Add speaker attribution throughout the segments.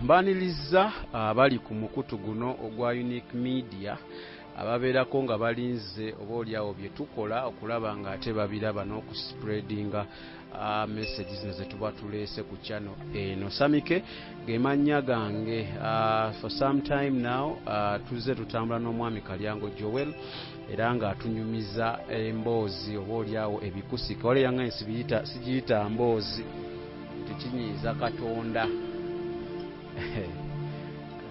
Speaker 1: Mbaniriza abali ku mukutu guno ogwa Unique Media ababeerako nga balinze oba oliawo bye tukola okulaba nga ate babiraba n'okuspreadinga messages ze tuba tuleese ku channel eno. Samike ge mannya gange. For some time now tuzze tutambula n'omwami Kalyango Joel era nga atunyumiza emboozi oba oliawo ebikusika wale yange sigiyita mboozi tukinyiiza Katonda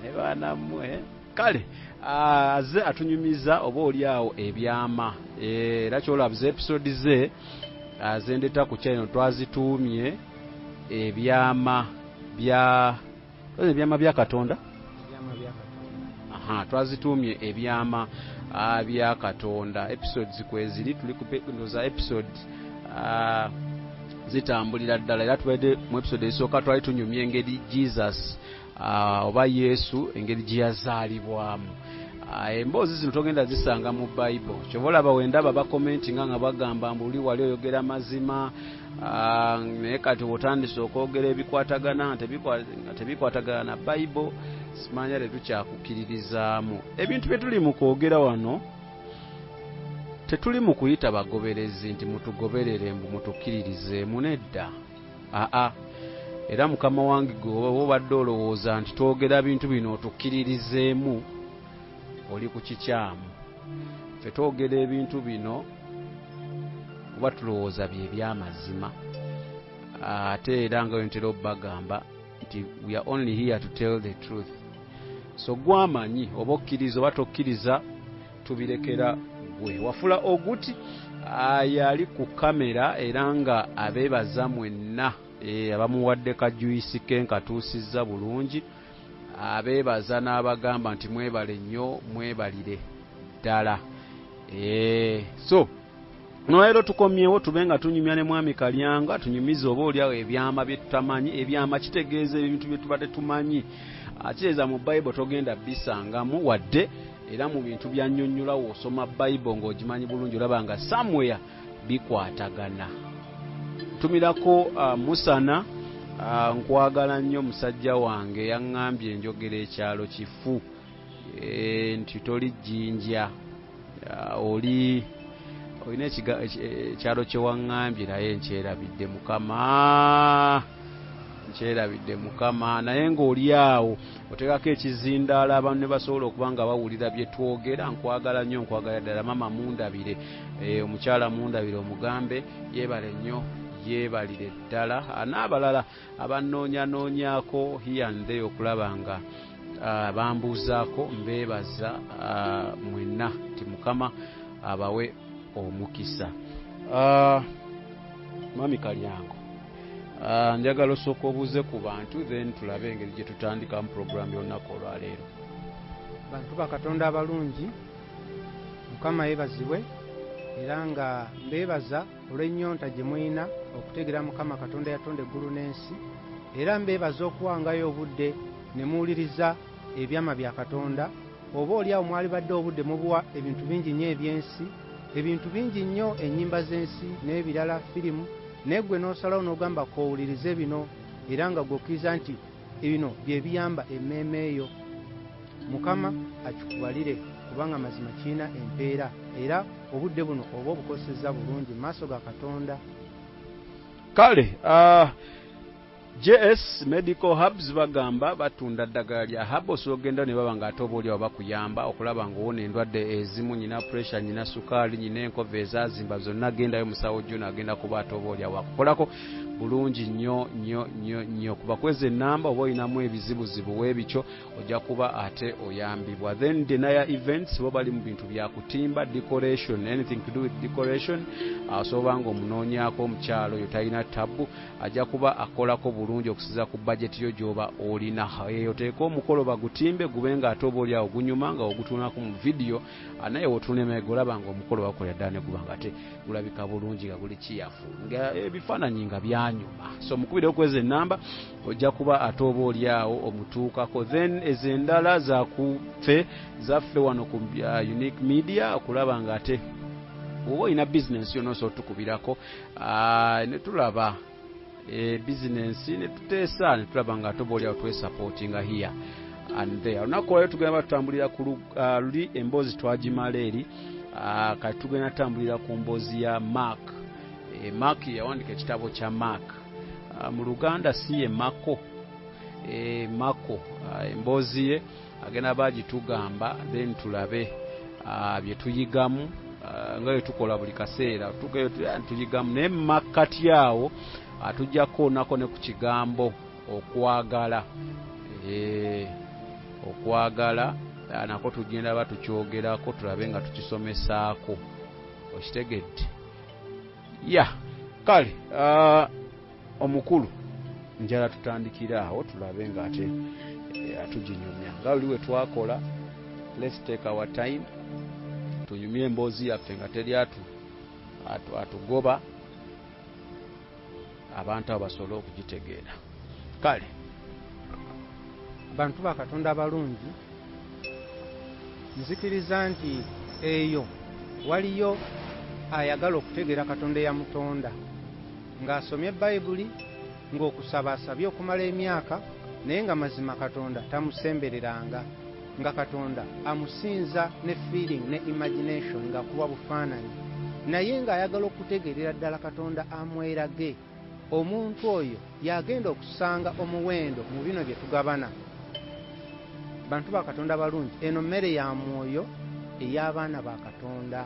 Speaker 1: nebanamwe kale aze atunyumiza oba oliawo ebyama era kyolabuza episode ze azendeta ku channel twazituumye ebyama bya Katonda. Twazituumye ebyama bya Katonda. Episodes kweziri tuli kupekundoza episode zitambulira ddala era tubadde mu episode esooka twali tunyumye engeri Jesus oba Yesu engeri gye yazaalibwamu. Emboozi zino togenda zisanga mu Bible. Kyobola bawendaba bakomentinga nga bagamba mbuli wali oyogera mazima naye kati otandise okwogera ebikwatagana tebikwatagana na Bible simanya tetukyakukiririzaamu. Ebintu bye tuli mu kwogera wano tetuli mu kuyita bagoberezi nti mutugoberere mbu mutukkiririzeemu nedda. Era mukama wange gwe obadde olowooza nti twogera bintu bino otukkiririzeemu oli ku kikyamu. Ffe twogera ebintu bino kuba tulowooza bye by'amazima ate era nga wentera obbagamba nti we are only here to tell the truth. So gwamanyi oba okkiriza oba tokkiriza tubirekera gwe. Wafula Oguti yali ku kamera era nga abeebaza mwenna abamuwadde kajuisi ke nkatuusizza bulungi. Abeebaza n'abagamba nti mwebale nnyo mwebalire ddala. So nolero tukomyewo tube nga tunyumya ne mwami Kalyango tunyumiza oba oliawo ebyama bye tutamanyi. Ebyama kitegeeza ebintu bye tuba tetumanyi. Kireza mu Bible togenda bisangamu wadde era mu bintu byannyonnyola w'osoma Bible ng'ogimanyi bulungi olaba nga somewhere bikwatagana. Tumirako Musana nkwagala nnyo musajja wange yaŋŋambye enjogera ekyalo kifu nti toli jjinja olina ekyalo kye waŋŋambye naye nkyerabidde Mukama naye ng'oli awo oteekako ekizindaala abantu ne basobola okuba nga bawulira bye twogera. Nkwagala nnyo nkwagala ddala mama Mundabire omukyala Mundabire omugambe yeebale nnyo yeebalire ddala n'abalala abanoonyanoonyako here and there okulaba nga bambuuzaako mbeebaza mwenna nti Mukama abawe omukisa. Mwami Kalyango njagala osooka obuuze ku bantu then tulabe engeri gye tutandikamu puroguramu y'olunaku olwaleero.
Speaker 2: Bantu ba Katonda abalungi Mukama yeebazibwe era nga mbeebaza olw'ennyonta gye mulina okutegeera Mukama Katonda yatonda eggulu n'ensi era mbeebaza okuwangayo obudde ne muwuliriza ebyama bya Katonda. Oba oliawo mwali badde obudde mubuwa ebintu bingi nnyo eby'ensi, ebintu bingi nnyo ennyimba z'ensi n'ebirala firimu, naye gwe n'osalawo n'ogamba kowulirize bino era nga gw'okkiriza nti bino bye biyamba emmeeme eyo. Mukama akikubalire kubanga mazima kirina empeera era obudde buno oba obukosezza bulungi maaso ga Katonda.
Speaker 1: Kale JS Medical Hubs bagamba batunda ddagala lya habo sogenda ne baba nga atoba oli bakuyamba okulaba ng'owona endwadde ezimu. Nyina pressure, nyina sukaali, nyina enkova ezazimba zonna gendayo musawo jjo n'agenda kuba atoba oli wakukolako bulungi nnyo kuba kweze ennamba oba olinamu ebizibuzibu w'ebikyo ojja kuba ate oyambibwa. Then Denaya Events bo bali mu bintu bya kutimba decoration, anything to do with decoration. Asoba nga omunoonyaako omukyalo oyo talina tabu ajja kuba akolako bulungi okusiza ku budget yo gy'oba olina. Oteeka omukolo bagutimbe gube nga ate oba oli awo gunyuma nga ogutunako mu video naye wotunemega olaba nga omukolo bakola ddala ne guba nga ate gulabika bulungi nga guli kiyafu nga ebifaananyi nga byanyuma. So mukubire okweza ennamba ojja kuba ate oba oli awo omutuukako. Then ezendala zaffe wano ku Unique Media okulaba nga ate oba olina business yonna osobola tukubirako ne tulaba business ne tuteesa ne tulaba nga tobolya twesapotinga here and there. Olunaku olwo tugenda tutambulira ku luli emboozi twagimala eri kati tugenda tutambulira ku mboozi ya Mark. Mark yawandika ekitabo kya Mark. Mu Luganda si ye Mako. Mako emboozi ye agenda bagitugamba then tulabe bye tuyigamu nga tukola buli kaseera tuyigamu naye makkati awo atujjako nako ne ku kigambo okwagala. Okwagala nako tugenda batukyogerako tulabe nga tukisomesaako okitegedde kale omukulu njala tutandikira awo tulabe nga ate atuginyumya nga buli we twakola. Let's take our time tunyumye emboozi yaffe nga teri atugoba abantu abo basobole okugitegeera. Kale
Speaker 2: abantu ba Katonda abalungi, nzikiriza nti eyo waliyo ayagala okutegeera Katonda eyamutonda ng'asomye Bayibuli ng'okusabaasabye okumala emyaka naye nga mazima Katonda tamusembereranga, nga Katonda amusinza ne feeling ne imagination nga kuba bufaananyi, naye ng'ayagala okutegeerera ddala Katonda amwerage. Omuntu oyo yagenda okusanga omuwendo mu bino bye tugabana. Bantu ba Katonda balungi, eno mmere ya mwoyo ey'abaana ba Katonda,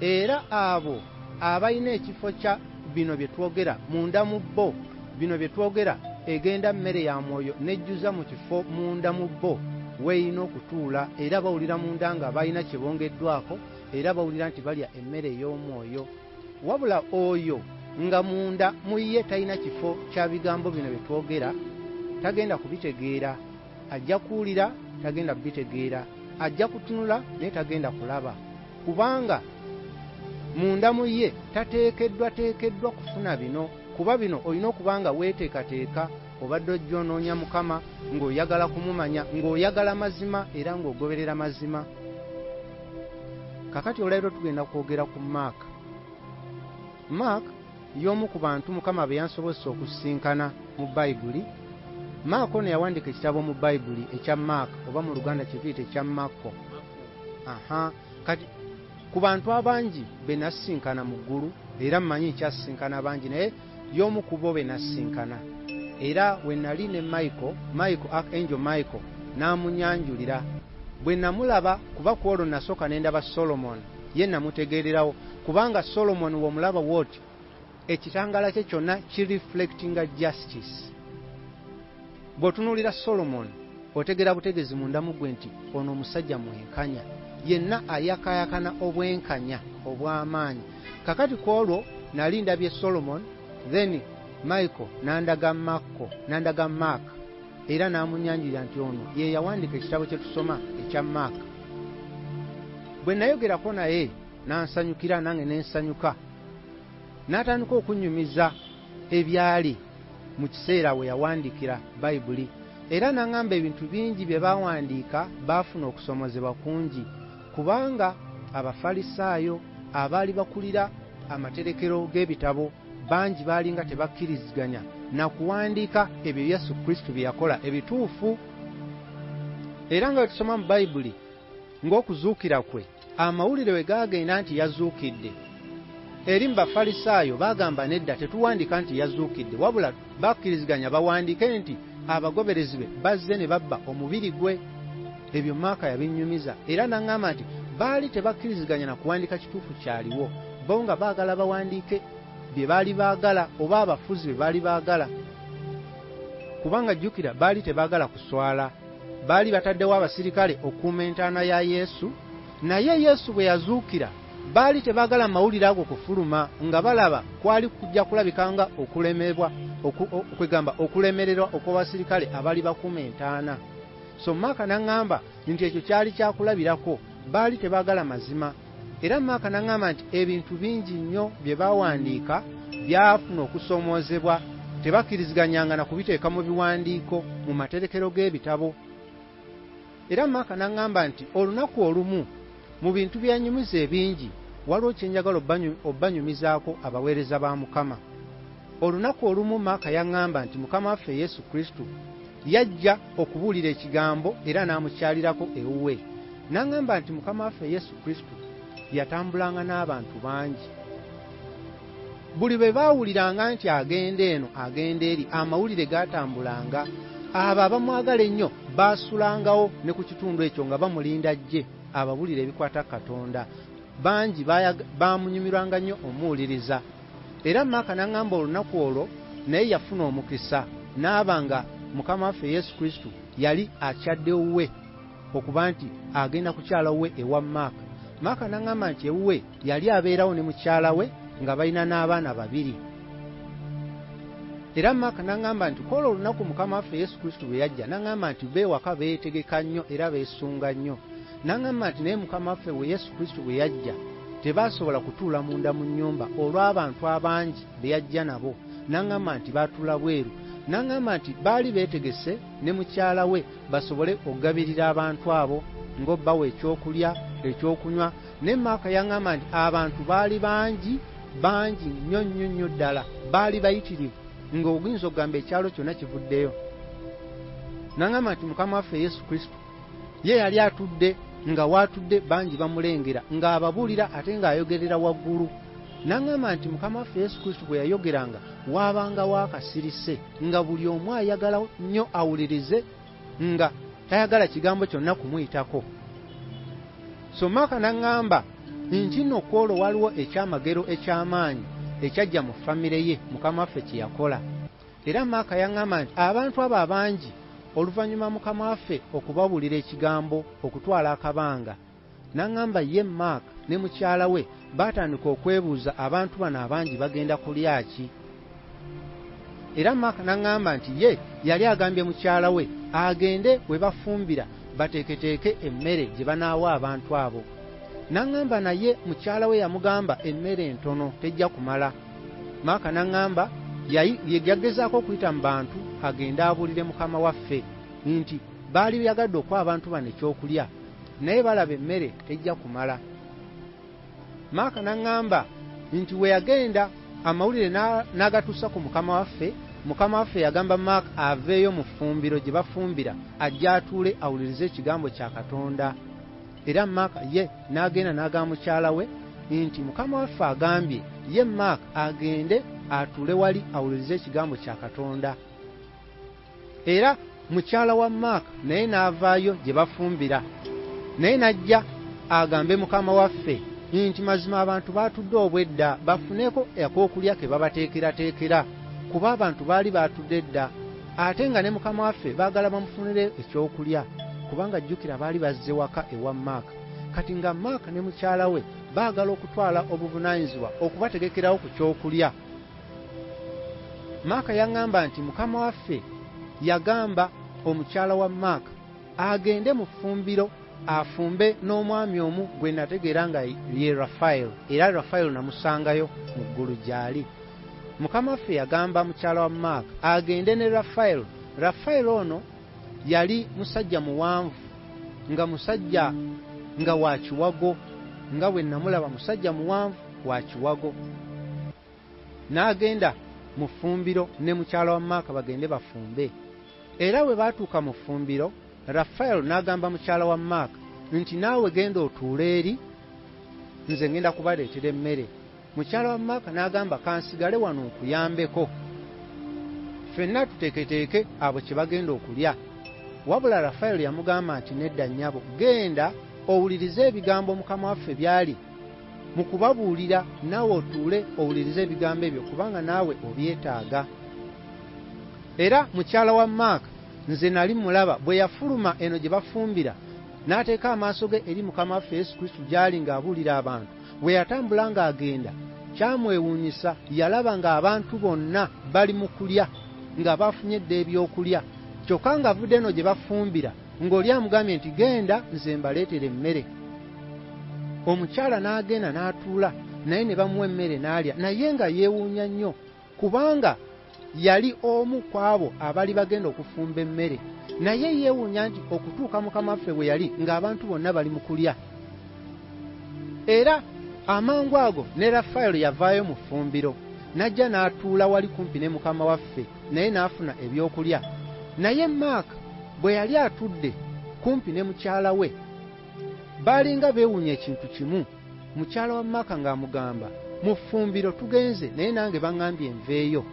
Speaker 2: era abo abalina ekifo kya bino bye twogera munda mu bo, bino bye twogera egenda mmere ya mwoyo nejjuza mu kifo munda mu bo weeyina okutuula, era bawulira munda nga balina kye bongeddwako, era bawulira nti balya emmere ey'omwoyo. Wabula oyo nga munda mu ye talina kifo kya bigambo bino bye twogera, tagenda kubitegeera. Ajja kuwulira, tagenda kubitegeera. Ajja kutunula, naye tagenda kulaba, kubanga munda mu ye tateekeddwa kufuna bino. Kuba bino olina okuba nga weeteekateeka, obadde ojja onoonya Mukama ng'oyagala kumumanya, ng'oyagala mazima era ng'ogoberera mazima. Kakati olwaleero tugenda kwogera ku Mark. Mark y'omu ku bantu Mukama be yansobozesa okusisinkana mu Bayibuli. Mark ono yawandika ekitabo mu Bayibuli ekya Mark, oba mu Luganda kiviyite ekya Marko. Kati ku bantu abangi be nasisinkana mu ggulu, era mmanyi nkyasisinkana abangi, naye y'omu ku bo be nasisinkana. Era we nali ne Archangel Michael n'amunyanjulira. Bwe namulaba, kuba ku olwo nasooka ne ndaba Solomon, ye namutegeererawo, kubanga Solomon w'omulaba woti ekitangala kye kyonna kireflectinga justice. Bw'otunuulira Solomon otegeera butegeezi munda mu gwe nti ono omusajja mwenkanya, yenna ayakayakana obwenkanya obw'amaanyi. Kakati ku olwo nali ndabye Solomon, then Michael nandaga Mark, era n'amunyanjulira nti ono ye yawandika ekitabo kye tusoma ekya Mark. Bwe nayogerako naye n'ansanyukira, nange n'ensanyuka. N'atandika okunyumiza ebyali mu kiseera we yawandikira Bayibuli, era n'aŋŋamba ebintu bingi bye baawandiika baafuna okusomozebwa kungi, kubanga Abafalisaayo abaali bakulira amaterekero g'ebitabo bangi baali nga tebakkiriziganya na kuwandiika ebyo Yesu Kristo bye yakola ebituufu. Era nga tusoma mu Bayibuli ng'okuzuukira kwe, amawulire we gaagenda nti yazuukidde, eri mu Bafalisaayo baagamba nedda, tetuwandiika nti yazuukidde, wabula bakkiriziganya bawandiike nti abagoberezi be bazze ne babba omubiri gwe. Ebyo Maaka yabinnyumiza, era n'aŋŋamba nti baali tebakkiriziganya na kuwandiika kituufu kyaliwo, bo nga baagala bawandiike bye baali baagala oba abafuzi be baali baagala. Kubanga jjukira baali tebaagala kuswala, baali bataddewo abasirikale okuuma entaana ya Yesu, naye Yesu bwe yazuukira baali tebaagala mawulire ago kufuluma, nga balaba kwali kujja kulabikanga okulemererwa okw'abasirikale abaali bakuuma entaana. So Maaka n'aŋŋamba nti ekyo kyali kyakulabirako, baali tebaagala mazima. Era Maaka n'aŋŋamba nti ebintu bingi nnyo bye baawandiika byafuna okusomoozebwa, tebakkiriziganyanga na kubiteeka mu biwandiiko mu materekero g'ebitabo. Era Maaka n'aŋŋamba nti olunaku olumu mu bintu byanyumiza ebingi waliwo kye njagala obbanyumizaako abaweereza ba Mukama. olunaku olumu Maaka yaŋŋamba nti Mukama waffe Yesu Kristo yajja okubuulira ekigambo era n'amukyalirako ewuwe. N'aŋŋamba nti Mukama waffe Yesu Kristo yatambulanga n'abantu bangi. Buli bwe baawuliranga nti agenda eno agenda eri, amawulire gaatambulanga. Abo abamwagala ennyo baasulangawo ne ku kitundu ekyo nga bamulinda ajje ababuulire ebikwata Katonda. Bangi baamunyumirwanga nnyo omuwuliriza. Era Maaka n'aŋŋamba olunaku olwo naye yafuna omukisa, n'aba nga Mukama waffe Yesu Kristo yali akyadde ewuwe okuba nti agenda kukyala wuwe ewa Maaka. Maaka n'aŋŋamba nti ewuwe yali abeerawo ne mukyala we nga balina n'abaana babiri. Era Maaka n'aŋŋamba nti kwolwo olunaku Mukama waffe Yesu Kristo bwe yajja, n'aŋŋamba nti beewaka beetegeka nnyo era beesunga nnyo. N'aŋŋamba nti naye Mukama waffe we Yesu Kristo bwe yajja tebaasobola kutuula munda mu nnyumba olw'abantu abangi be yajja nabo. N'aŋŋamba nti baatuula bweru. N'aŋŋamba nti baali beetegese ne mukyala we basobole okugabirira abantu abo ng'obbawa ekyokulya ekyokunywa. Ne Maaka yaŋŋamba nti abantu baali bangi nnyo ddala, baali bayitirivu ng'oyinza okugamba ekyalo kyonna kivuddeyo. N'aŋŋamba nti Mukama waffe Yesu Kristo ye yali atudde nga waatudde bangi bamulengera ng'ababuulira ate ng'ayogerera waggulu. N'aŋŋamba nti Mukama waffe Yesu Kristo bwe yayogeranga waabangawo akasirise nga buli omu ayagala nnyo awulirize nga tayagala kigambo kyonna kumuyitako. So Maaka n'aŋŋamba nti nno kwolwo waliwo ekyamagero eky'amaanyi ekyajja mu famire ye Mukama waffe kye yakola. Era Maaka yaŋŋamba nti abantu abo abangi oluvannyuma Mukama waffe okubabuulira ekigambo okutwala akabanga, n'aŋŋamba ye Maaka ne mukyala we baatandika okwebuuza abantu bano abangi bagenda kulya ki. Era Maaka n'aŋŋamba nti ye yali agambye mukyala we agende we bafumbira bateeketeeke emmere gye banaawa abantu abo. N'aŋŋamba naye mukyala we yamugamba emmere entono tejja kumala. Maaka n'aŋŋamba yagezaako okuyita mu bantu agende abuulire Mukama waffe nti baali yagadde okuwa abantu bano ekyokulya naye balaba emmere tejja kumala. Maaka n'aŋŋamba nti we yagenda amawulire n'agatuusa ku Mukama waffe. Mukama waffe yagamba Maaka aveeyo mu ffumbiro gye bafumbira ajje atuule awulirize ekigambo kya Katonda. Era Maaka ye n'agenda n'agamba mukyala we nti Mukama waffe agambye ye Maaka agende atuule wali awulirize ekigambo kya Katonda. Era mukyala wa Maaka naye n'avaayo gye bafumbira naye n'ajja agambe Mukama waffe nti mazima abantu baatudde obwedda bafuneko ak'okulya ke babateekerateekera kuba abantu baali baatudde dda, ate nga ne Mukama waffe baagala bamufunire ekyokulya kubanga jjukira baali bazze waka ewa Maaka. Kati nga Maaka ne mukyala we baagala okutwala obuvunaanyizibwa okubategekerawo ku kyokulya. Maaka yaŋŋamba nti Mukama waffe yagamba omukyala wa Maaka agende mu ffumbiro afumbe n'omwami omu gwe nategeera nga ye Rafael, era Rafael namusangayo mu ggulu gy'ali. Mukama waffe yagamba mukyala wa Maaka agende ne Rafael. Rafael ono yali musajja muwanvu, nga musajja nga wa kiwago, nga bwe namulaba musajja muwanvu wa kiwago. N'agenda mu ffumbiro ne mukyala wa Maaka bagende bafumbe. Era bwe baatuuka mu ffumbiro, Rafael n'agamba mukyala wa Maaka nti naawe genda otuule eri, nze ngenda kubaleetera emmere. Mukyala wa Maaka n'agamba kansigale wano nkuyambeko, ffenna tuteeketeeke abo kye bagenda okulya. Wabula Rafael yamugamba nti nedda nnyabo, genda owulirize ebigambo Mukama waffe byali mu kubabuulira, naawe otuule owulirize ebigambo ebyo kubanga naawe obyetaaga. Era mukyala wa Maaka nze nali mulaba bwe yafuluma eno gye bafumbira n'ateeka amaaso ge eri Mukama waffe Yesu Kristo gy'ali ng'abuulira abantu. Bwe yatambula ng'agenda kyamwewuunyisa, yalaba ng'abantu bonna bali mu kulya nga bafunye dda ebyokulya, kyokka ng'avudde eno gye bafumbira ng'oli amugambye nti genda nze mbaleetere emmere. Omukyala n'agenda n'atuula naye ne bamuwa emmere n'alya, naye nga yeewuunya nnyo kubanga yali omu ku abo abali bagenda okufumba emmere, naye yeewuunya nti okutuuka Mukama waffe bwe yali ng'abantu bonna bali mu kulya. Era amangu ago ne Rafael yavaayo mu ffumbiro najja n'atuula wali kumpi ne mukama waffe naye n'afuna ebyokulya. Naye Maaka bwe yali atudde kumpi ne mukyala we baalinga beewuunya ekintu kimu. Mukyala wa Maaka ng'amugamba, mu ffumbiro tugenze naye nange baŋŋambye nveeyo.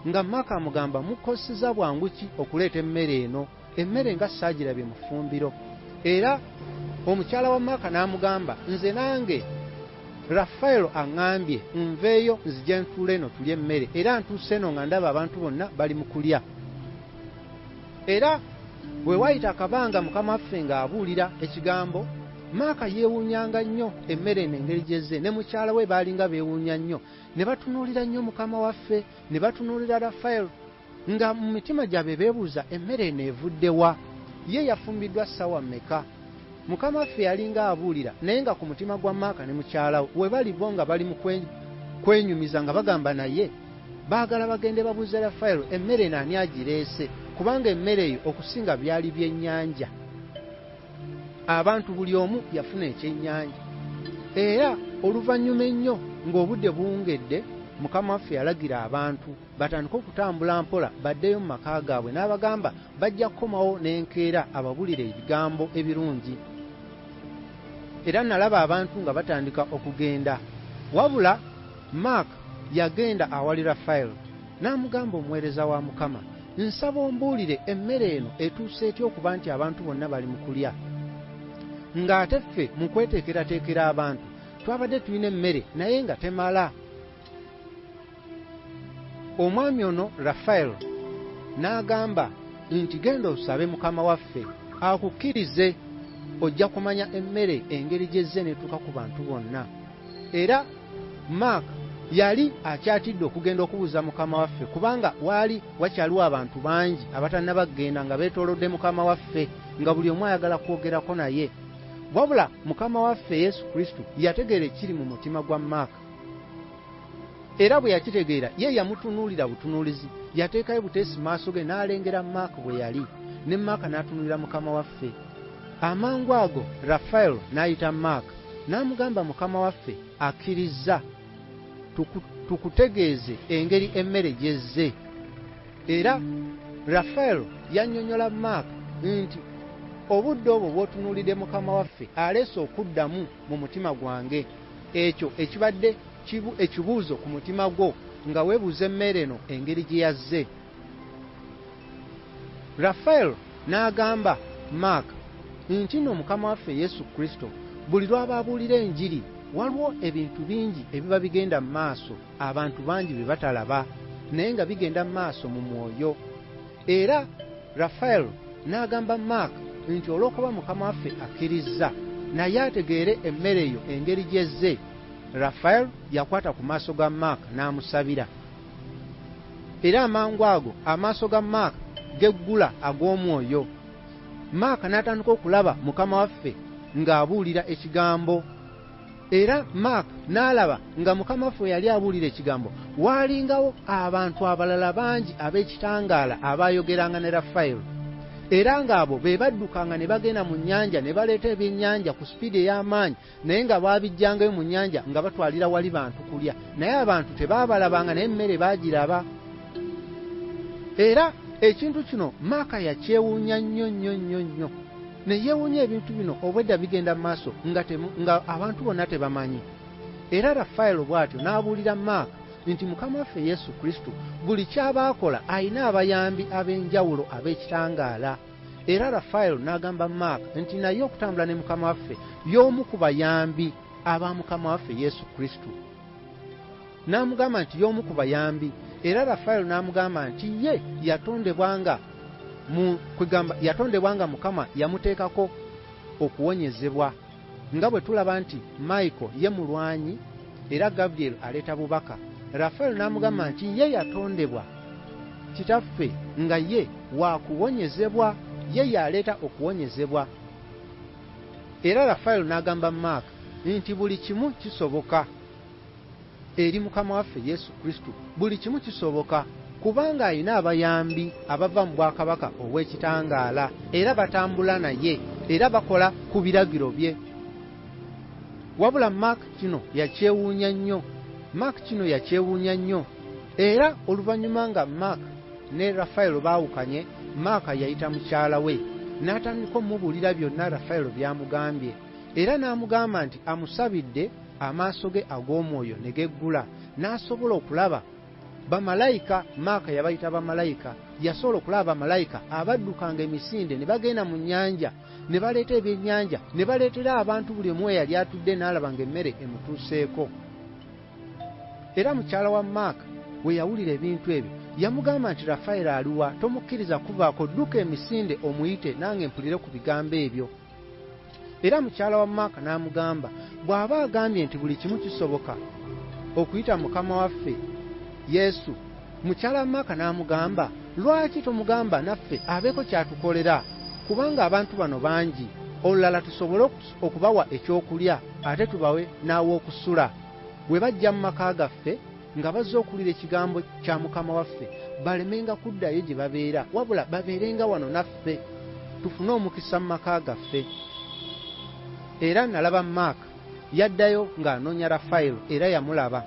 Speaker 2: Nga Maaka amugamba, mukoseza bwangu ki okuleeta emmere eno? Emmere nga saagirabye mu ffumbiro. Era omukyala wa Maaka n'amugamba, nze nange Rafaelo aŋŋambye nveeyo nzije ntuule eno tulye emmere, era ntuuse eno nga ndaba abantu bonna bali mu kulya. Era bwe waayita akabanga mukama waffe ng'abuulira ekigambo, Maaka yeewuunyanga nnyo emmere eno engeri gyezze, ne mukyala we baalinga beewuunya nnyo. Ne batunuulira nnyo mukama waffe, ne batunuulira Rafaelo, nga mu mitima gyabwe beebuuza emmere eno evudde wa? Ye yafumbiddwa ssaawa mmeka? Mukama waffe yalinga abuulira, naye nga ku mutima gwa Maaka ne mukyala we bali bo nga bali mu kwenyumiza nga bagamba naye baagala bagende babuuze Rafaelo emmere eno ani agireese, kubanga emmere eyo okusinga byali byennyanja. Abantu buli omu yafuna ekyennyanja. Era oluvannyuma ennyo ng'obudde buwungedde, mukama waffe yalagira abantu batandike okutambula mpola baddeyo mu maka gaabwe, n'abagamba bajja kukomawo n'enkeera ababuulire ebigambo ebirungi. Era nalaba abantu nga batandika okugenda, wabula Maaka yagenda awali Rafaelo n'amugamba omuweereza wa Mukama, nsaba ombuulire emmere eno etuuse etya okuba nti abantu bonna bali mu kulya, ng'ate ffe mu kweteekerateekera abantu twabadde tulina emmere naye nga temala. Omwami ono Rafaelo n'agamba nti genda osabe mukama waffe akukkirize, ojja kumanya emmere engeri gyezze netuuka ku bantu bonna. Era Maaka yali akyatidde okugenda okubuuza mukama waffe, kubanga waali wakyaliwo abantu bangi abatannaba kugenda nga beetoolodde mukama waffe, nga buli omu ayagala kwogerako naye. Wabula mukama waffe Yesu Kristo yategeera ekiri mu mutima gwa Maaka. Era bwe yakitegeera ye yamutunuulira butunuulizi, yateekayo buteesi mu maaso ge n'alengera Maaka bwe yali, ne Maaka n'atunuulira mukama waffe. Amangu ago Rafaelo n'ayita Maaka n'amugamba mukama waffe akkiriza tukutegeeze engeri emmere gyezze. Era Rafaelo yannyonnyola Maaka nti obudde obwo bw'otunuulidde mukama waffe aleese okuddamu mu mutima gwange, ekyo ekibadde ekibuuzo ku mutima gwo nga weebuuza emmere eno engeri gye yazze. Rafaelo n'agamba Maaka nti nno mukama waffe Yesu Kristo buli lw'aba abuulira enjiri waliwo ebintu bingi ebiba bigenda mu maaso, abantu bangi bye batalaba naye nga bigenda mu maaso mu mwoyo. Era Rafaelo n'agamba Maaka nti olw'okuba mukama waffe akkiriza naye ategeere emmere eyo engeri gyezze, Rafaelo yakwata ku maaso ga Maaka n'amusabira. Era amangu ago amaaso ga Maaka geggula ag'omwoyo. Maaka n'atandika okulaba mukama waffe ng'abuulira ekigambo. Era Maaka n'alaba nga mukama waffe yali abuulira ekigambo waalingawo abantu abalala bangi ab'ekitangaala abaayogeranga ne Rafaelo. Era ng'abo be baddukanga ne bagenda mu nnyanja ne baleeta ebyennyanja ku sipiidi ey'amaanyi, naye nga baabijjangayo mu nnyanja nga batwalira wali bantu kulya, naye abantu tebaabalabanga naye emmere baagiraba. Era ekintu kino Maaka yakyewuunya nnyo nnyo nnyo nnyo, ne yeewuunya ebintu bino obwedda bigenda mu maaso nga abantu bonna tebamanyi. Era Rafaelo bw'atyo n'abuulira Maaka nti mukama waffe Yesu Kristo buli ky'aba akola ayina abayambi ab'enjawulo ab'ekitangaala. Era Rafaelo n'agamba Maaka nti naye okutambula ne mukama waffe y'omu ku bayambi aba mukama waffe Yesu Kristo. N'amugamba nti y'omu ku bayambi. Era Rafaelo n'amugamba nti ye yatondebwanga mukama yamuteekako okuwonyezebwa, nga bwe tulaba nti Michael ye mulwanyi era Gabriel aleeta bubaka. Rafaelo n'amugamba nti ye yatondebwa kitaffe nga ye waakuwonyezebwa, ye yaleeta okuwonyezebwa. Era Rafaelo n'agamba Maaka nti buli kimu kisoboka eri mukama waffe Yesu Kristo, buli kimu kisoboka kubanga ayina abayambi abava mu bwakabaka obw'ekitangaala, era batambula naye era bakola ku biragiro bye. Wabula Maaka kino yakyewuunya nnyo. era oluvannyuma nga Maaka ne Rafayiro baawukanye, Maaka yayita mukyala we n'atandika omubuulira byonna Rafayiro by'amugambye, era n'amugamba nti amusabidde amaaso ge ag'omwoyo ne geggula n'asobola okulaba bamalayika. Maaka yabayita bamalayika, yasobola okulaba bamalayika abaddukanga emisinde ne bagenda mu nnyanja ne baleeta ebyennyanja ne baleetera abantu buli omu eyali atudde n'alaba ng'emmere emutuuseeko. Era mukyala wa Maaka bwe yawulira ebintu ebyo yamugamba nti Rafayiro aluwa, tomukkiriza kuvaako, dduka emisinde omuyite nange mpulire ku bigambo ebyo. Era mukyala wa Maaka n'amugamba bw'aba agambye nti buli kimu kisoboka okuyita Mukama waffe Yesu. Mukyala wa Maaka n'amugamba lwaki tomugamba naffe abeeko kyatukolera, kubanga abantu bano bangi, olulala tusobole okubawa ekyokulya ate tubawe n'aw'okusula. Bwe bajja mu maka gaffe nga bazze okuwulira ekigambo kya Mukama waffe, balemenga kuddayo gye babeera, wabula babeerenga wano naffe, tufune omukisa mu maka gaffe. Era nalaba Maaka yaddayo ng'anoonya Rafayiro, era yamulaba.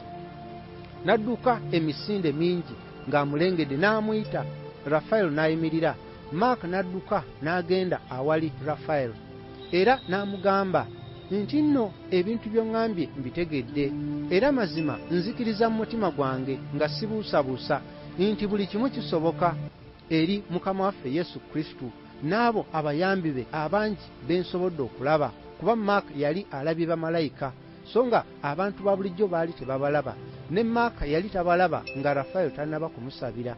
Speaker 2: N'adduka emisinde mingi ng'amulengedde n'amuyita. Rafayiro n'ayimirira. Maaka n'adduka n'agenda awali Rafayiro, era n'amugamba nti nno ebintu by'oŋŋambye mbitegedde, era mazima nzikiriza mu mutima gwange nga sibuusabuusa nti buli kimu kisoboka eri Mukama waffe Yesu Kristo n'abo abayambi be abangi bensobodde okulaba, kuba Maaka yali alabye bamalayika, so nga abantu ba bulijjo baali tebabalaba, ne Maaka yali tabalaba nga Rafayiro tannaba kumusabira.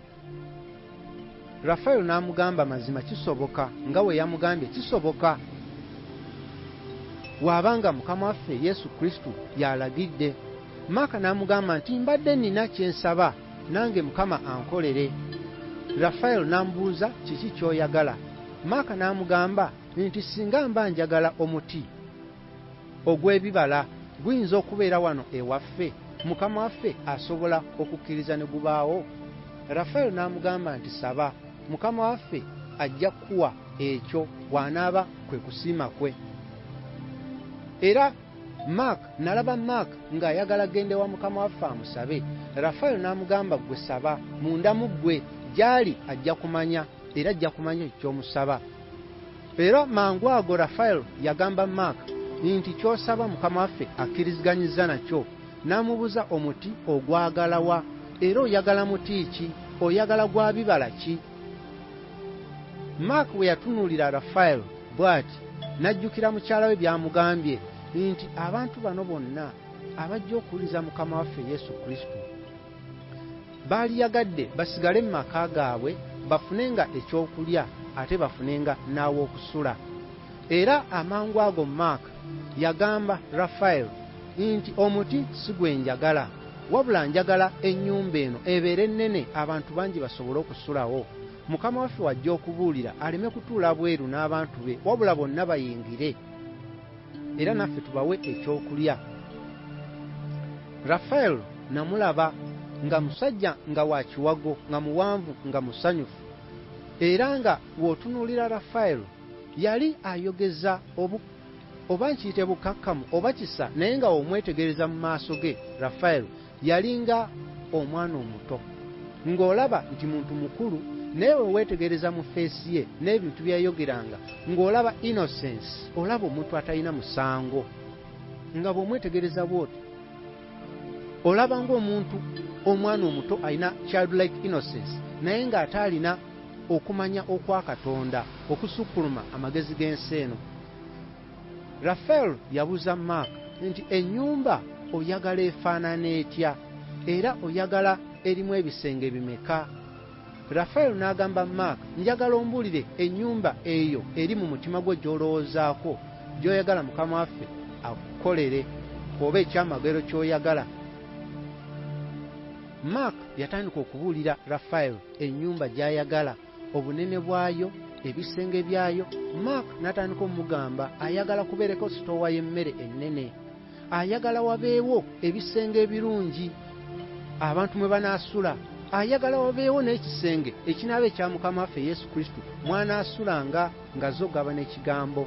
Speaker 2: Rafayiro n'amugamba mazima kisoboka nga we yamugambye kisoboka, wabanga Mukama waffe Yesu Kristo yalagidde. Maaka n'amugamba nti mbadde nina kye nsaba nange Mukama ankolere. Rafayiro n'amubuuza kiki ky'oyagala. Maaka n'amugamba nti singa mba njagala omuti ogw'ebibala guyinza okubeera wano ewaffe, Mukama waffe asobola okukkiriza ne gubaawo. Rafayiro n'amugamba nti saba, Mukama waffe ajja kuwa ekyo bw'anaaba kwe kusiima kwe. Era nalaba Maaka ng'ayagala gende wa Mukama waffe amusabe. Rafayiro n'amugamba gwe saba, munda mu ggwe gy'ali ajja kumanya, era ajja kumanya ekyomusaba. Era mangu ago Rafayiro yagamba Maaka nti ky'osaba Mukama waffe akkiriziganyizza nakyo. N'amubuuza omuti ogwagala wa, era oyagala muti ki, oyagala gwa bibala ki? Maaka bwe yatunuulira Rafayiro bw'ati n'ajjukira mukyala we by'amugambye nti abantu bano bonna abajja okuwuliza Mukama waffe Yesu Kristo baali yagadde basigale mu maka gaabwe bafunenga ekyokulya ate bafunenga n'aw'okusula. Era amangu ago Maaka yagamba Rafayiro nti omuti si gwe njagala, wabula njagala ennyumba eno ebeere ennene abantu bangi basobole okusulawo. Mukama waffe wajja okubuulira aleme kutuula bweru n'abantu be, wabula bonna bayingire era naffe tubawe ekyokulya. Rafayiro namulaba nga musajja nga wa kiwago, nga muwanvu, nga musanyufu, era nga w'otunuulira Rafayiro yali ayogeza oba nkiyite bukakkamu oba kisa, naye nga omwetegereza mu maaso ge Rafayiro yalinga omwana omuto, ng'olaba nti muntu mukulu, naye weweetegereza mu feesi ye n'ebintu byayogeranga ng'olaba innocence, olaba omuntu atalina musango, nga bw'omwetegereza bw'oti olaba ng'omuntu omwana omuto alina childlike innocence, naye ng'ate alina okumanya okwa Katonda, okusukkuluma amagezi g'ensi eno. Rafayiro yabuuza Maaka nti ennyumba oyagala efaanana etya, era oyagala erimu ebisenge bimeka? Rafayiro n'agamba Maaka, njagala ombuulire ennyumba eyo eri mu mutima gwe gy'olowoozaako, gy'oyagala Mukama waffe akukolere, oba ekyamagero ky'oyagala. Maaka yatandika okubuulira Rafayiro ennyumba gy'ayagala, obunene bwayo, ebisenge byayo. Maaka n'atandika omugamba ayagala kubeereko sitoowa y'emmere ennene, ayagala wabeewo ebisenge ebirungi abantu mwe banaasula, ayagala wabeewo n'ekisenge ekinaaba ekya Mukama waffe Yesu Kristo mwanaasulanga nga zogaba n'ekigambo.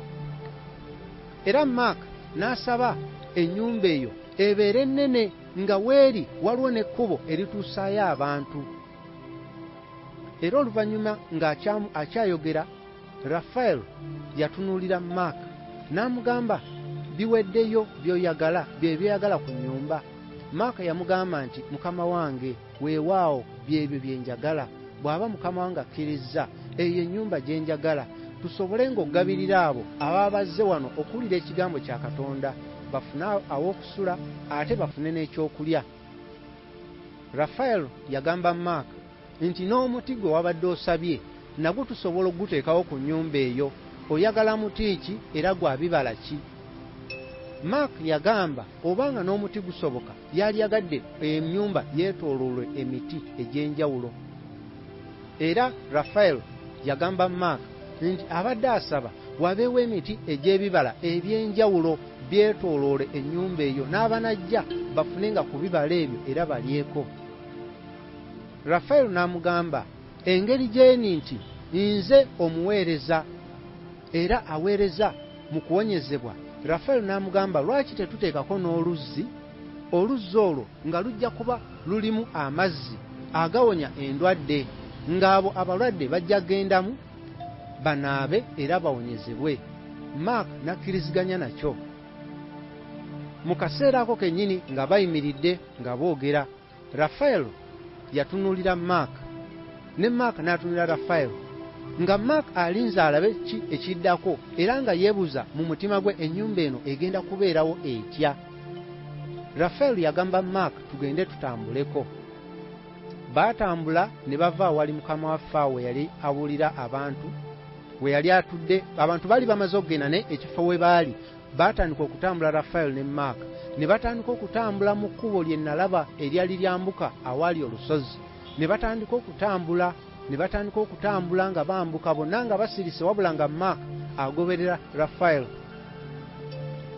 Speaker 2: Era Maaka n'asaba ennyumba eyo ebeere ennene nga weeri waliwo n'ekkubo erituusaayo abantu. Era oluvannyuma ng'akyayogera, Raphael yatunuulira Mark n'amugamba, biweddeyo by'oyagala, by'oyagala ku nnyumba. Mark yamugamba nti, mukama wange, weewaawo byebyo bye njagala. Bw'aba mukama wange akkiriza, eyo ennyumba gye njagala, tusobole ng'ogabirira abo ababa bazze wano okuwulira ekigambo kya Katonda, bafune aw'okusula ate bafune n'ekyokulya. Raphael yagamba Mark nti n'omuti gwe wabadde osabye nagwo tusobola okuguteekawo ku nnyumba eyo. Oyagala muti ki era gwa bibala ki? Mark yagamba obanga n'omuti gusoboka yali yagadde ennyumba yeetooloolwe emiti egy'enjawulo. Era Raphael yagamba Mark nti abadde asaba wabeewo emiti egy'ebibala eby'enjawulo byetooloole ennyumba eyo, n'abanajja bafunenga ku bibala ebyo era balyeko. Raphael n'amugamba engeri gy'eni nti nze omuweereza era aweereza mu kuwonyezebwa. Raphael n'amugamba lwaki tetuteekako n'oluzzi? Oluzzi olwo nga lujja kuba lulimu amazzi agawonya endwadde, ng'abo abalwadde bajja gendamu banaabe era bawonyezebwe. Mark n'akkiriziganya nakyo. Mu kaseera ako kennyini nga bayimiridde nga boogera, Raphael yatunuulira Mark ne Mark n'atunuulira Raphael, nga Mark alinze alabe ki ekiddako era nga yeebuuza mu mutima gwe ennyumba eno egenda kubeerawo etya. Raphael yagamba Mark tugende tutambuleko. Baatambula ne bava awali mukama waffe we yali awulira abantu, we yali atudde. Abantu baali bamaze okugenda ne ekifo we baali, baatandika okutambula Raphael ne Mark ne batandika okutambula mu kkubo lye nalaba eryali lyambuka awali olusozi. Ne batandika okutambula nga bambuka bonna nga basirise, wabula nga Mark agoberera Raphael.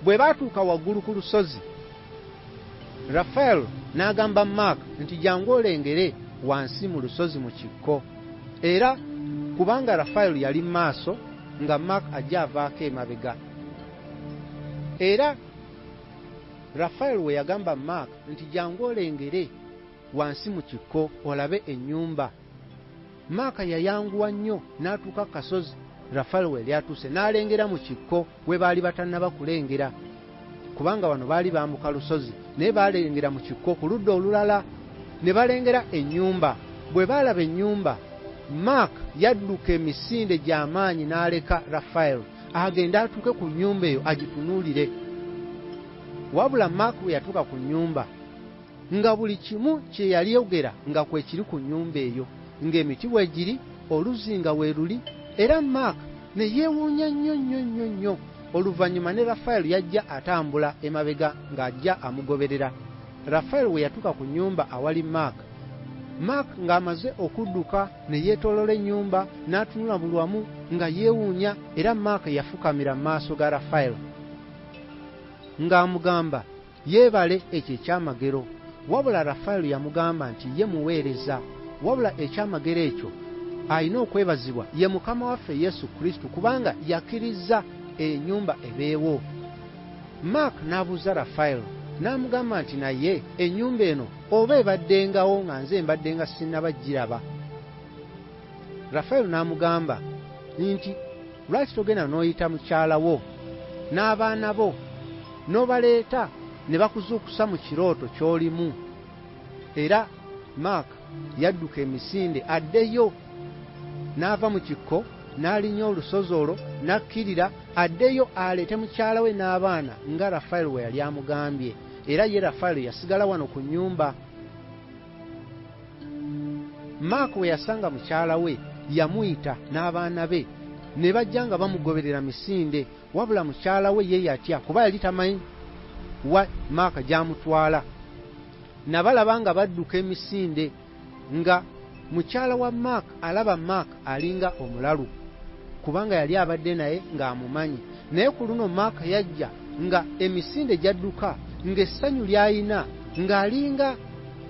Speaker 2: Bwe baatuuka waggulu ku lusozi, Raphael n'agamba Mark nti jangu olengere wansi mu lusozi mu kikko. Era kubanga Raphael yali mu maaso nga Mark ajja avaako emabega. Era Raphael we yagamba Mark nti jangu olengere wansi mu kikko olabe ennyumba. Mark yayanguwa nnyo n'atuuka ku kasozi Raphael we yali atuuse, n'alengera mu kikko we baali batannaba kulengera, kubanga wano baali bambuka lusozi naye baalengera mu kikko ku ludda olulala, ne balengera ennyumba. Bwe baalaba ennyumba, Mark yadduka emisinde gy'amaanyi n'aleka Raphael agende atuuke ku nnyumba eyo agitunuulire. Wabula Mark bwe yatuuka ku nnyumba, nga buli kimu kye yali yogera nga kwe kiri ku nnyumba eyo, ng'emiti bwe giri, oluzzi nga we luli, era Mark ne yeewuunya nnyo. Oluvannyuma ne Raphael yajja atambula emabega ng'ajja amugoberera. Raphael we yatuuka ku nnyumba awali Mark ng'amaze okudduka ne yeetoolola ennyumba n'atunula buli wamu nga yeewuunya, era Mark yafukamira mu maaso ga Raphael ng'amugamba yeebale ekyo ekyamagero. Wabula Raphael yamugamba nti ye muweereza, wabula ekyamagero ekyo alina okwebazibwa ye Mukama waffe Yesu Kristo, kubanga yakkiriza ennyumba ebeewo. Mark n'abuuza Raphael n'amugamba nti naye ennyumba eno oba ebaddengawo nga nze mbadde nga sinnabagiraba. Raphael n'amugamba nti lwaki togenda n'oyita mukyala wo n'abaana bo n'obaleeta ne bakuzuukusa mu kirooto ky'olimu. Era Mark yadduka emisinde addeyo, n'ava mu kikko n'alinnya olusozi olwo n'akkirira addeyo aleete mukyala we n'abaana nga Raphael we yali amugambye. Era ye Raphael yasigala wano ku nnyumba. Mark we yasanga mukyala we yamuyita n'abaana be ne bajja nga bamugoberera misinde, wabula mukyala we ye yatya kuba yali tamanyi wa Mark gy'amutwala. Nabalaba nga badduka emisinde nga mukyala wa Mark alaba Mark alinga omulalu, kubanga yali abadde naye ng'amumanyi. Naye ku luno Mark yajja nga emisinde gyadduka, ng'essanyu ly'ayina ng'alinga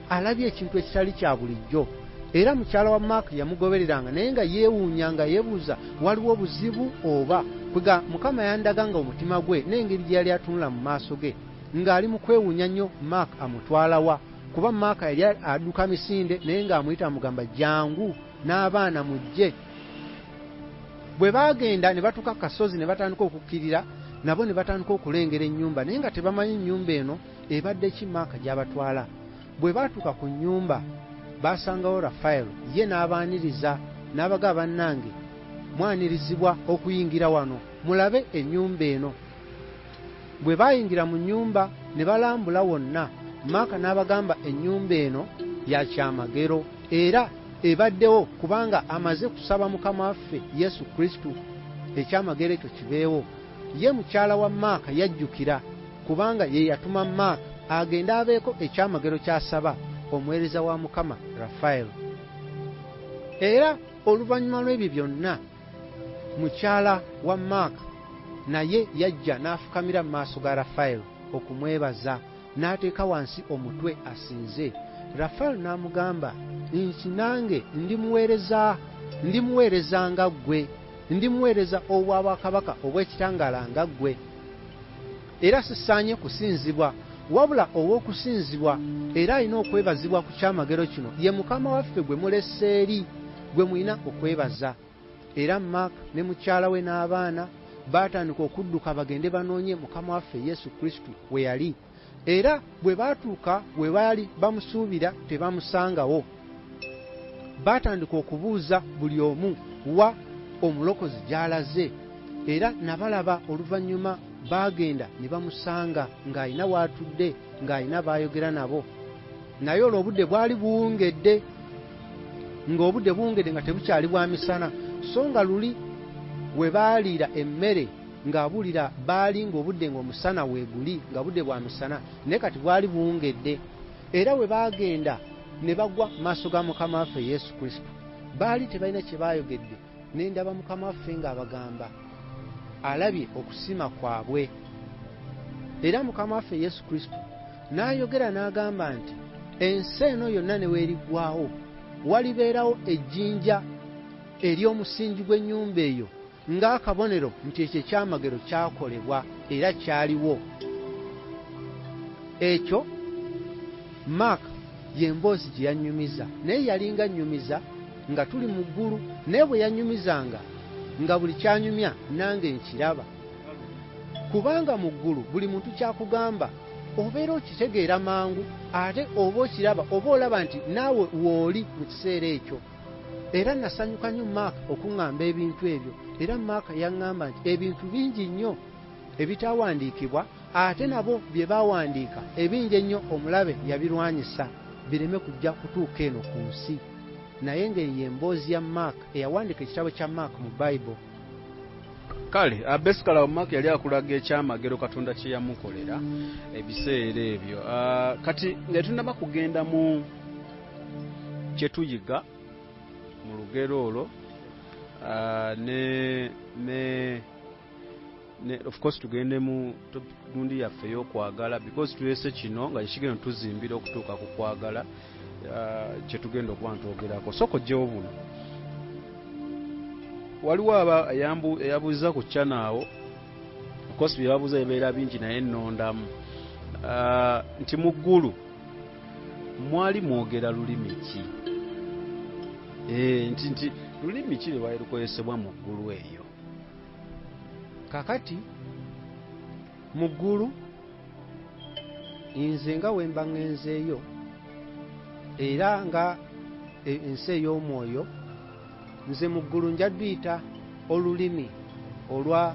Speaker 2: alabye ekintu ekitali kya bulijjo. Era mukyala wa Mark yamugobereranga naye nga yeewuunya, nga yeebuuza waliwo buzibu oba kwega Mukama yandaga nga omutima gwe n'engeri gye yali atunula mu maaso ge ng'ali mu kwewuunya nnyo Maaka amutwalawa, kuba Maaka yali adduka misinde naye ng'amuyita amugamba jangu n'abaana mujje. Bwe baagenda ne batuuka ku kasozi ne batandika okukkirira, nabo ne batandika okulengera ennyumba naye nga tebamanyi ennyumba eno ebadde ki Maaka gy'abatwala. Bwe baatuuka ku nnyumba baasangawo Rafayiro, ye n'abaaniriza n'abagamba bannange mwanirizibwa okuyingira wano mulabe ennyumba eno. Bwe baayingira mu nnyumba ne balambula wonna, Maaka n'abagamba ennyumba eno ya kyamagero era ebaddewo kubanga amaze kusaba Mukama waffe Yesu Kristo ekyamagero ekyo kibeewo. Ye mukyala wa Maaka yajjukira kubanga ye yatuma Maaka agende abeeko ekyamagero ky'asaba omuweereza wa Mukama Rafayiro. Era oluvannyuma lw'ebyo byonna mukyala wa Maaka naye yajja n'afukamira mu maaso ga Rafayiro okumwebaza, n'ateeka wansi omutwe asinze. Rafayiro n'amugamba nti nange ndimuweereza nga ggwe, ndimuweereza obwabwakabaka obw'ekitangaala nga ggwe, era sisaanye kusinzibwa wabula ow'okusinzibwa era alina okwebazibwa ku kyamagero kino ye Mukama waffe gwe mulese eri, gwe mulina okwebaza. Era Maaka ne mukyala we n'abaana baatandika okudduka bagende banoonye Mukama waffe Yesu Kristo we yali. Era bwe baatuuka we baali bamusuubira tebamusangawo, baatandika okubuuza buli omu wa omulokozi gy'alaze, era nabalaba oluvannyuma baagenda ne bamusanga ng'alina w'atudde, ng'alina b'ayogera nabo. Naye olwo obudde bwali buwungedde, ng'obudde buwungedde nga tebukyali bwa misana, so nga luli we baaliira emmere ng'abulira baali ng'obudde ng'omusana weeguli nga budde bwa misana, naye kati bwali buwungedde. Era we baagenda ne bagwa mu maaso ga Mukama waffe Yesu Kristo, baali tebalina kye baayogedde, ne ndaba Mukama waffe ng'abagamba alabye okusima kwabwe. Era Mukama waffe Yesu Kristo n'ayogera n'agamba nti ensi eno yonna ne weeriggwawo walibeerawo ejjinja ery'omusingi gw'ennyumba eyo ng'akabonero nti ekyo ekyamagero kyakolebwa era kyaliwo. Ekyo Maaka y'emboozi gye yannyumiza, naye yalinga nnyumiza nga tuli mu ggulu, naye bwe yannyumizanga nga buli kyanyumya nange nkiraba. Kubanga mu ggulu buli muntu kyakugamba obeera okitegeera mangu, ate oba okiraba oba olaba nti naawe wooli mu kiseera ekyo. Era nasanyuka nnyo Maaka okuŋŋamba ebintu ebyo, era Maaka yaŋŋamba nti ebintu bingi nnyo ebitawandiikibwa, ate nabo bye baawandiika ebingi ennyo omulabe yabirwanyisa bireme kujja kutuuka eno ku nsi. Naye ngeri y'emboozi ya Maaka eyawandiika ekitabo kya Maaka mu Bayibuli.
Speaker 1: Kale abesikala Maaka yali akulaga ekyamagero Katonda kye yamukolera ebiseera ebyo. Kati nga tunaba kugenda mu kye tuyiga mu lugero olwo, ne of course tugende mu gundi yaffe y'okwagala, because tuyese kino nga kigenda tuzimbira okutuuka ku kwagala kye tugenda okuba ntwogerako. Soko gyewo buno waliwo eyabuuza ku chanaawo, of course bye babuuza bibeera bingi naye nnondamu nti mu ggulu mwali mwogera lulimi ki? Nti lulimi ki lwe lukozesebwa mu ggulu eyo?
Speaker 2: Kakati mu ggulu nze nga we mba ŋŋenzeeyo era nga ensi ey'omwoyo, nze mu ggulu nja luyita olulimi olwa